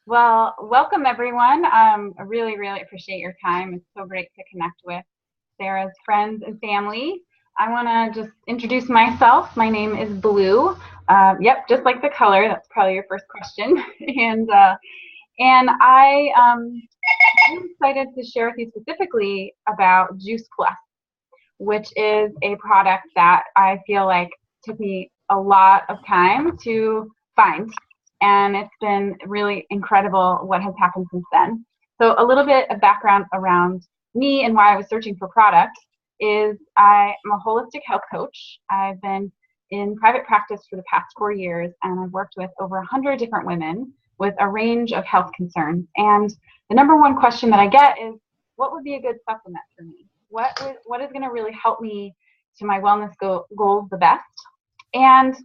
Well, welcome everyone. I really appreciate your time. It's so great to connect with Sarah's friends and family. I want to just introduce myself. My name is Blue. Yep, just like the color. That's probably your first question. And I'm excited to share with you specifically about Juice Plus, which is a product that I feel like took me a lot of time to find. And it's been really incredible what has happened since then. So, a little bit of background around me and why I was searching for products is I am a holistic health coach. I've been in private practice for the past 4 years, and I've worked with over 100 different women with a range of health concerns. And the number one question that I get is, what would be a good supplement for me? What is going to really help me to my wellness goals the best? And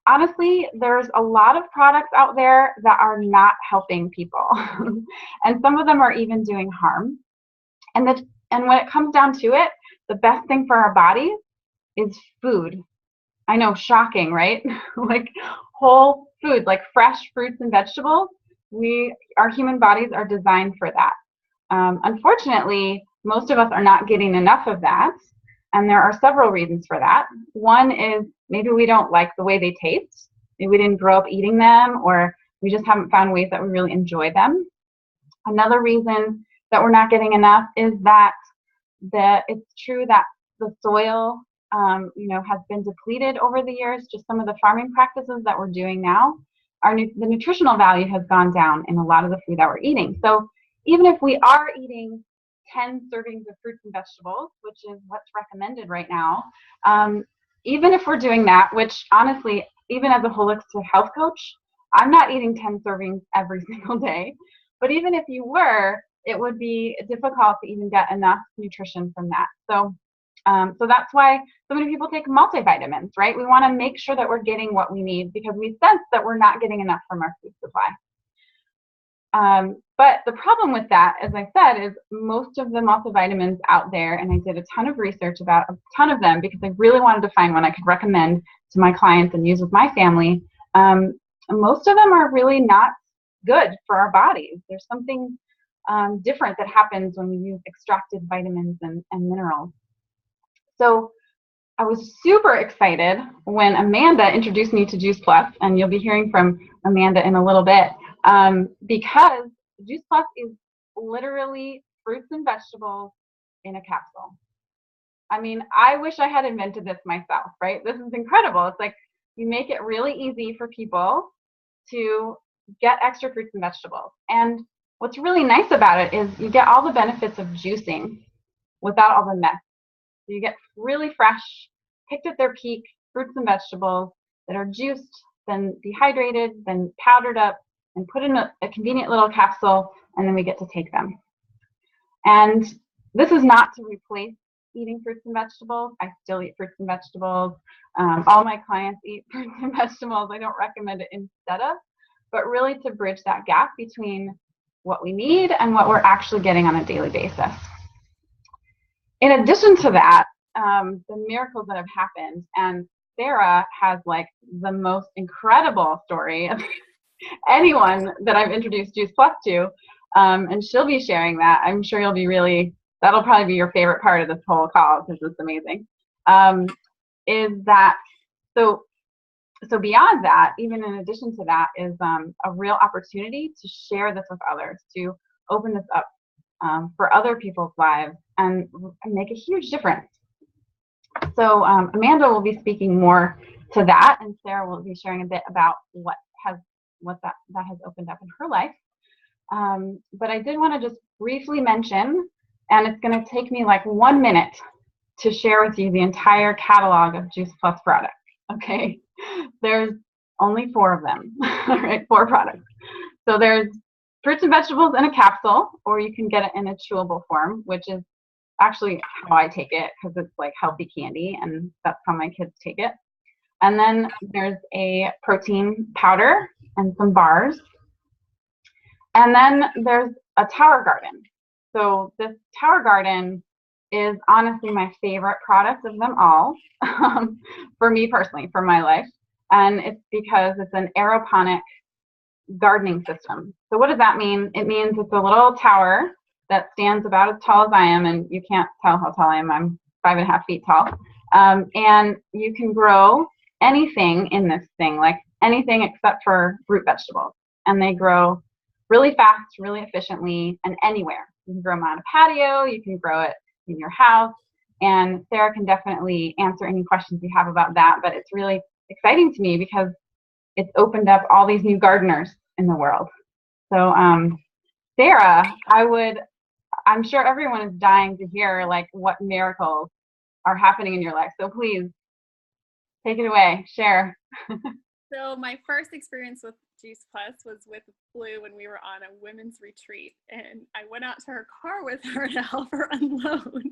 honestly, there's a lot of products out there that are not helping people, and some of them are even doing harm. And when it comes down to it, the best thing for our bodies is food. I know, shocking, right? Like whole food, like fresh fruits and vegetables. Our human bodies are designed for that. Unfortunately, most of us are not getting enough of that, and there are several reasons for that. One is maybe we don't like the way they taste. Maybe we didn't grow up eating them, or we just haven't found ways that we really enjoy them. Another reason that we're not getting enough is that it's true that the soil, has been depleted over the years. Just some of the farming practices that we're doing now, the nutritional value has gone down in a lot of the food that we're eating. So even if we are eating 10 servings of fruits and vegetables, which is what's recommended right now, even if we're doing that, which honestly, even as a holistic health coach, I'm not eating 10 servings every single day. But even if you were, it would be difficult to even get enough nutrition from that. So that's why so many people take multivitamins, right? We want to make sure that we're getting what we need because we sense that we're not getting enough from our food supply. But the problem with that, as I said, is most of the multivitamins out there, and I did a ton of research about a ton of them because I really wanted to find one I could recommend to my clients and use with my family. Most of them are really not good for our bodies. There's something different that happens when we use extracted vitamins and minerals. So I was super excited when Amanda introduced me to Juice Plus, and you'll be hearing from Amanda in a little bit, because Juice Plus is literally fruits and vegetables in a capsule. I mean, I wish I had invented this myself, right? This is incredible. It's like you make it really easy for people to get extra fruits and vegetables. And what's really nice about it is you get all the benefits of juicing without all the mess. So you get really fresh, picked at their peak fruits and vegetables that are juiced, then dehydrated, then powdered up, and put in a convenient little capsule, and then we get to take them. And this is not to replace eating fruits and vegetables. I still eat fruits and vegetables. All my clients eat fruits and vegetables. I don't recommend it instead of, but really to bridge that gap between what we need and what we're actually getting on a daily basis. In addition to that, the miracles that have happened, and Sara has like the most incredible story of anyone that I've introduced Juice Plus to, and she'll be sharing that. I'm sure that'll probably be your favorite part of this whole call because it's amazing. Is that so beyond that, even in addition to that, is a real opportunity to share this with others, to open this up for other people's lives and make a huge difference. So Amanda will be speaking more to that, and Sara will be sharing a bit about what that has opened up in her life. But I did want to just briefly mention, and it's going to take me like 1 minute to share with you the entire catalog of Juice Plus products. Okay, there's only 4 of them, right? 4 products. So there's fruits and vegetables in a capsule, or you can get it in a chewable form, which is actually how I take it because it's like healthy candy, and that's how my kids take it. And then there's a protein powder and some bars. And then there's a Tower Garden. So this Tower Garden is honestly my favorite product of them all, for me personally, for my life. And it's because it's an aeroponic gardening system. So what does that mean? It means it's a little tower that stands about as tall as I am, and you can't tell how tall I am. I'm 5.5 feet tall. And you can grow anything in this thing, like anything except for root vegetables. And they grow really fast, really efficiently, and anywhere. You can grow them on a patio, you can grow it in your house, and Sara can definitely answer any questions you have about that. But it's really exciting to me because it's opened up all these new gardeners in the world. So Sara, I'm sure everyone is dying to hear like what miracles are happening in your life. So please take it away, share. So my first experience with Juice Plus was with Blue when we were on a women's retreat, and I went out to her car with her to help her unload,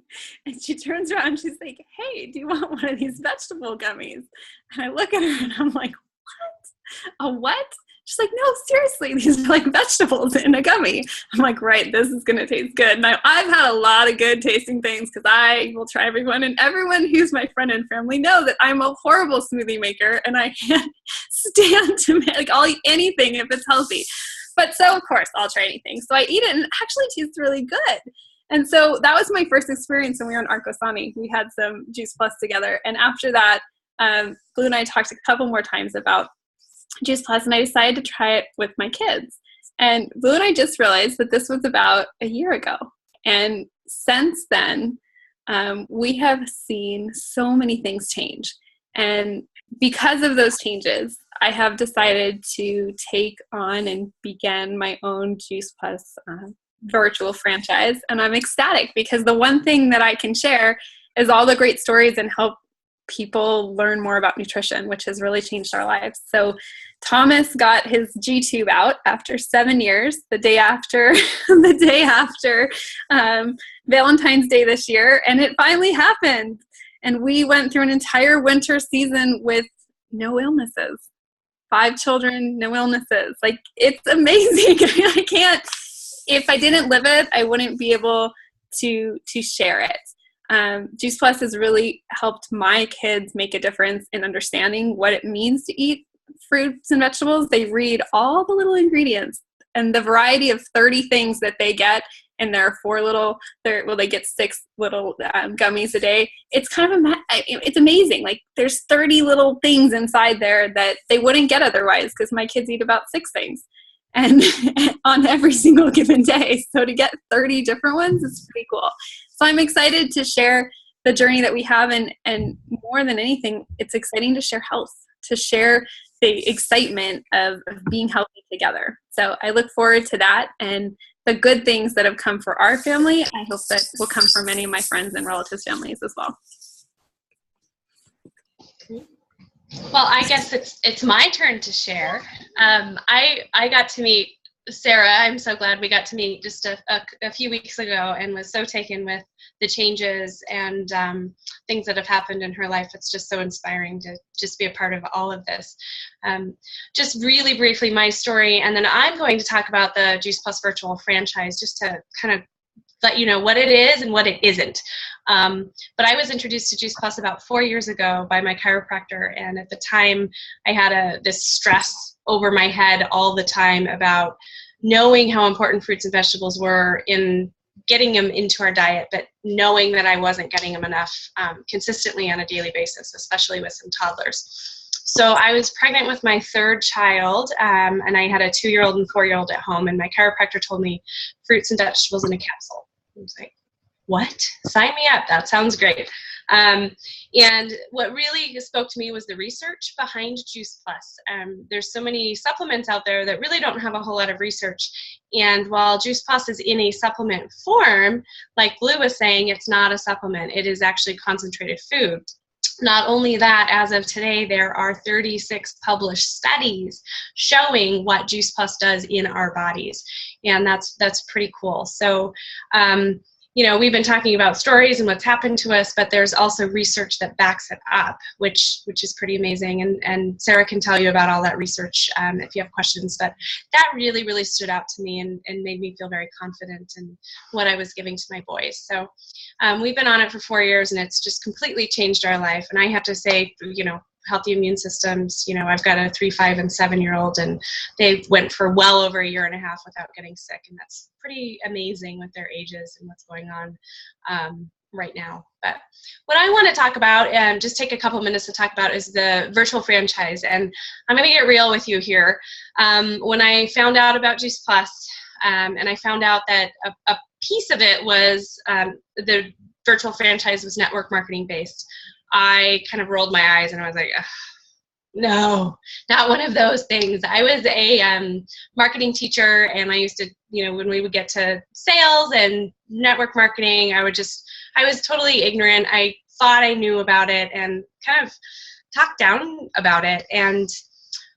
and she turns around and she's like, "Hey, do you want one of these vegetable gummies?" And I look at her and I'm like, "What? A what?" She's like, "No, seriously, these are like vegetables in a gummy." I'm like, "Right, this is going to taste good." Now, I've had a lot of good tasting things because I will try everyone, and everyone who's my friend and family know that I'm a horrible smoothie maker, and I can't stand to make, like, I'll eat anything if it's healthy. But so, of course, I'll try anything. So I eat it, and it actually tastes really good. And so that was my first experience when we were in Arcosani. We had some Juice Plus together, and after that, Blue and I talked a couple more times about Juice Plus, and I decided to try it with my kids. And Blue and I just realized that this was about a year ago. And since then, we have seen so many things change. And because of those changes, I have decided to take on and begin my own Juice Plus virtual franchise. And I'm ecstatic because the one thing that I can share is all the great stories and help people learn more about nutrition, which has really changed our lives. So Thomas got his G-tube out after 7 years, the day after Valentine's Day this year, and it finally happened. And we went through an entire winter season with no illnesses. 5 children, no illnesses. Like, it's amazing. I can't, if I didn't live it, I wouldn't be able to share it. Juice Plus has really helped my kids make a difference in understanding what it means to eat fruits and vegetables. They read all the little ingredients and the variety of 30 things that they get in their they get 6 little gummies a day. It's kind of it's amazing. Like, there's 30 little things inside there that they wouldn't get otherwise, because my kids eat about 6 things and on every single given day. So to get 30 different ones is pretty cool. So I'm excited to share the journey that we have, and more than anything, it's exciting to share health, to share the excitement of being healthy together. So I look forward to that, and the good things that have come for our family, I hope that will come for many of my friends and relatives' families as well. Well, I guess it's my turn to share. I got to meet Sara. I'm so glad we got to meet just a few weeks ago, and was so taken with the changes and things that have happened in her life. It's just so inspiring to just be a part of all of this. Just really briefly, my story, and then I'm going to talk about the Juice Plus virtual franchise, just to kind of let you know what it is and what it isn't. But I was introduced to Juice Plus about 4 years ago by my chiropractor, and at the time I had this stress over my head all the time about knowing how important fruits and vegetables were in getting them into our diet, but knowing that I wasn't getting them enough consistently on a daily basis, especially with some toddlers. So I was pregnant with my 3rd child, and I had a 2-year-old and 4-year-old at home, and my chiropractor told me fruits and vegetables in a capsule. I was like, what? Sign me up. That sounds great. And what really spoke to me was the research behind Juice Plus. There's so many supplements out there that really don't have a whole lot of research. And while Juice Plus is in a supplement form, like Blue was saying, it's not a supplement. It is actually concentrated food. Not only that, as of today, there are 36 published studies showing what Juice Plus does in our bodies. And that's pretty cool. So, you know, we've been talking about stories and what's happened to us, but there's also research that backs it up, which is pretty amazing. And Sara can tell you about all that research if you have questions. But that really, really stood out to me and made me feel very confident in what I was giving to my boys. So we've been on it for 4 years, and it's just completely changed our life. And I have to say, you know, healthy immune systems. You know, I've got a 3, 5, and 7-year-old, and they went for well over a year and a half without getting sick, and that's pretty amazing with their ages and what's going on right now. But what I want to talk about, and just take a couple minutes to talk about, is the virtual franchise. And I'm going to get real with you here. When I found out about Juice Plus, and I found out that a piece of it was the virtual franchise was network marketing based, I kind of rolled my eyes and I was like, ugh, no, not one of those things. I was a marketing teacher, and I used to, you know, when we would get to sales and network marketing, I was totally ignorant. I thought I knew about it and kind of talked down about it. And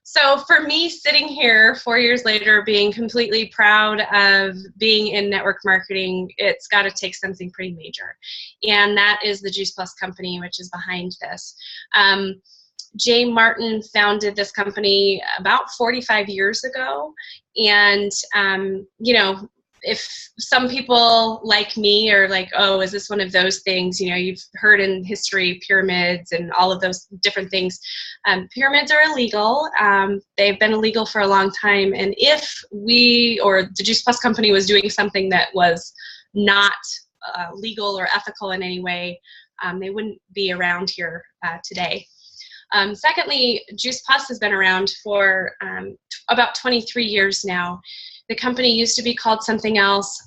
so for me, sitting here 4 years later, being completely proud of being in network marketing, it's got to take something pretty major. And that is the Juice Plus company, which is behind this. Jay Martin founded this company about 45 years ago. And, you know, if some people like me are like, oh, is this one of those things? You know, you've heard in history, pyramids and all of those different things. Pyramids are illegal. They've been illegal for a long time. And if we, or the Juice Plus company, was doing something that was not legal or ethical in any way, they wouldn't be around here today. Secondly, Juice Plus has been around for about 23 years now. The company used to be called something else,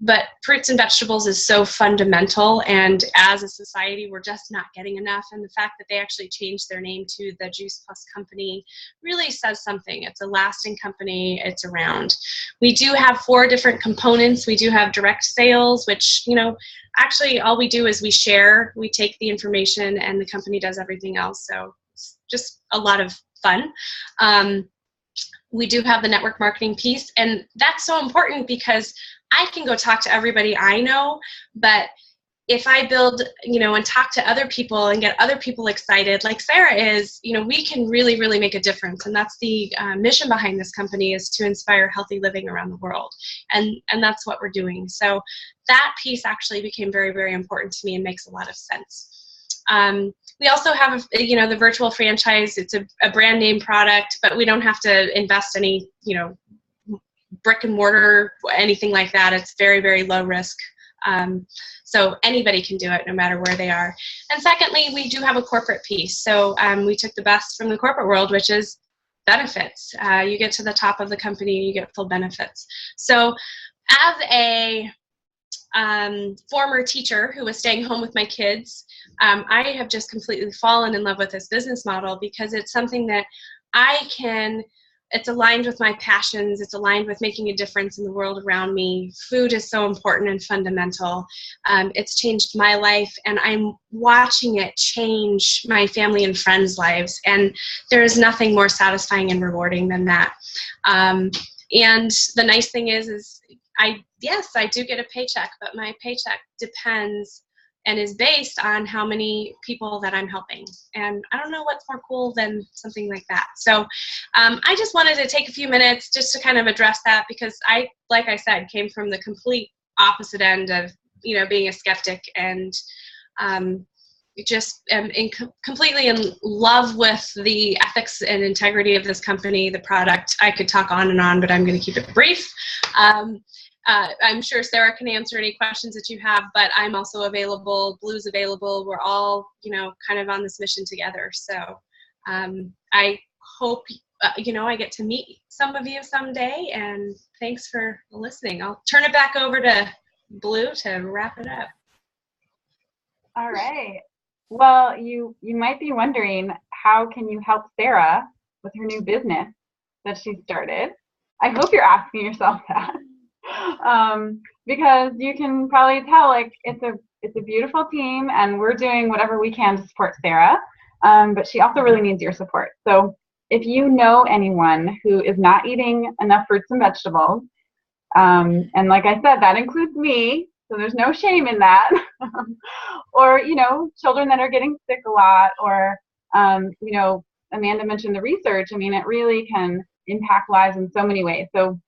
but fruits and vegetables is so fundamental, and as a society, we're just not getting enough. And the fact that they actually changed their name to the Juice Plus company really says something. It's a lasting company. It's around. We do have 4 different components. We do have direct sales, which, you know, actually all we do is we share. We take the information, and the company does everything else. So it's just a lot of fun. We do have the network marketing piece, and that's so important because I can go talk to everybody I know, but if I build, you know, and talk to other people and get other people excited, like Sara is, you know, we can really, really make a difference. And that's the mission behind this company, is to inspire healthy living around the world. And that's what we're doing. So that piece actually became very, very important to me and makes a lot of sense. We also have, you know, the virtual franchise. It's a brand name product, but we don't have to invest any, you know, brick and mortar, anything like that. It's very, very low risk. So anybody can do it no matter where they are. And secondly, we do have a corporate piece. So we took the best from the corporate world, which is benefits. You get to the top of the company, you get full benefits. So as a former teacher who was staying home with my kids, I have just completely fallen in love with this business model because it's something that it's aligned with my passions. It's aligned with making a difference in the world around me. Food is so important and fundamental. It's changed my life, and I'm watching it change my family and friends' lives. And there is nothing more satisfying and rewarding than that. And the nice thing is yes, I do get a paycheck, but my paycheck depends and is based on how many people that I'm helping. And I don't know what's more cool than something like that. So I just wanted to take a few minutes just to kind of address that, because I, like I said, came from the complete opposite end of, you know, being a skeptic, and just am completely in love with the ethics and integrity of this company, the product. I could talk on and on, but I'm going to keep it brief. I'm sure Sara can answer any questions that you have, but I'm also available. Blue's available. We're all, you know, kind of on this mission together. So I hope, you know, I get to meet some of you someday, and thanks for listening. I'll turn it back over to Blue to wrap it up. All right. Well, you might be wondering, how can you help Sara with her new business that she started? I hope you're asking yourself that. Because you can probably tell, like, it's a beautiful team, and we're doing whatever we can to support Sara, but she also really needs your support. So if you know anyone who is not eating enough fruits and vegetables, and like I said, that includes me, so there's no shame in that, or, you know, children that are getting sick a lot, or, you know, Amanda mentioned the research. I mean, it really can impact lives in so many ways. So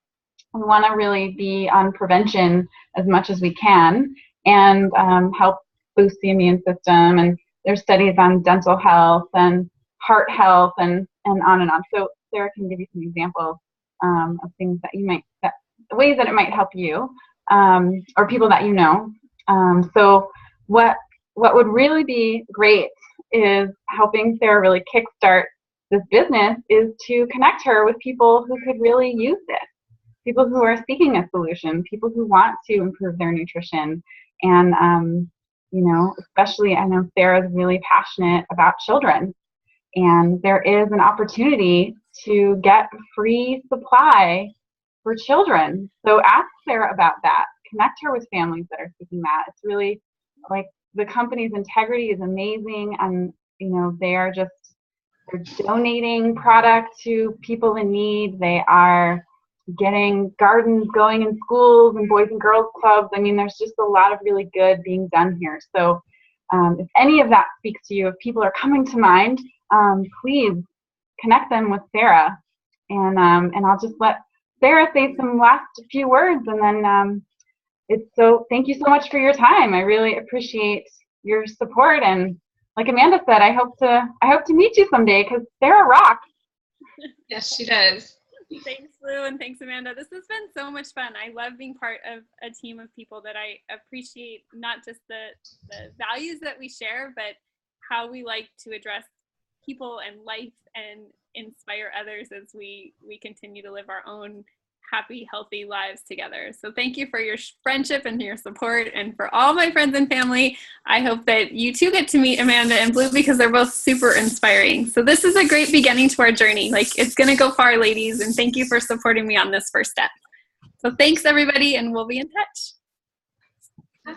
we want to really be on prevention as much as we can, and help boost the immune system. And there's studies on dental health and heart health, and on and on. So Sarah can give you some examples of things that you might, ways that it might help you, or people that you know. So what would really be great is helping Sarah really kickstart this business is to connect her with people who could really use this, people who are seeking a solution, people who want to improve their nutrition. And, especially I know Sarah's really passionate about children, and there is an opportunity to get free supply for children. So ask Sarah about that. Connect her with families that are seeking that. It's really like the company's integrity is amazing, and they're donating product to people in need. They are getting gardens going in schools and boys and girls clubs. I mean, there's just a lot of really good being done here. So if any of that speaks to you, if people are coming to mind, please connect them with Sarah. And I'll just let Sarah say some last few words, and then thank you so much for your time. I really appreciate your support, and like Amanda said, I hope to meet you someday, because Sarah rocks. Yes, she does. Thanks, Lou, and thanks, Amanda. This has been so much fun. I love being part of a team of people that I appreciate, not just the values that we share, but how we like to address people and life and inspire others as we continue to live our own happy, healthy lives together. So thank you for your friendship and your support. And for all my friends and family, I hope that you too get to meet Amanda and Blue, because they're both super inspiring. So this is a great beginning to our journey. Like, it's going to go far, ladies. And thank you for supporting me on this first step. So thanks, everybody, and we'll be in touch.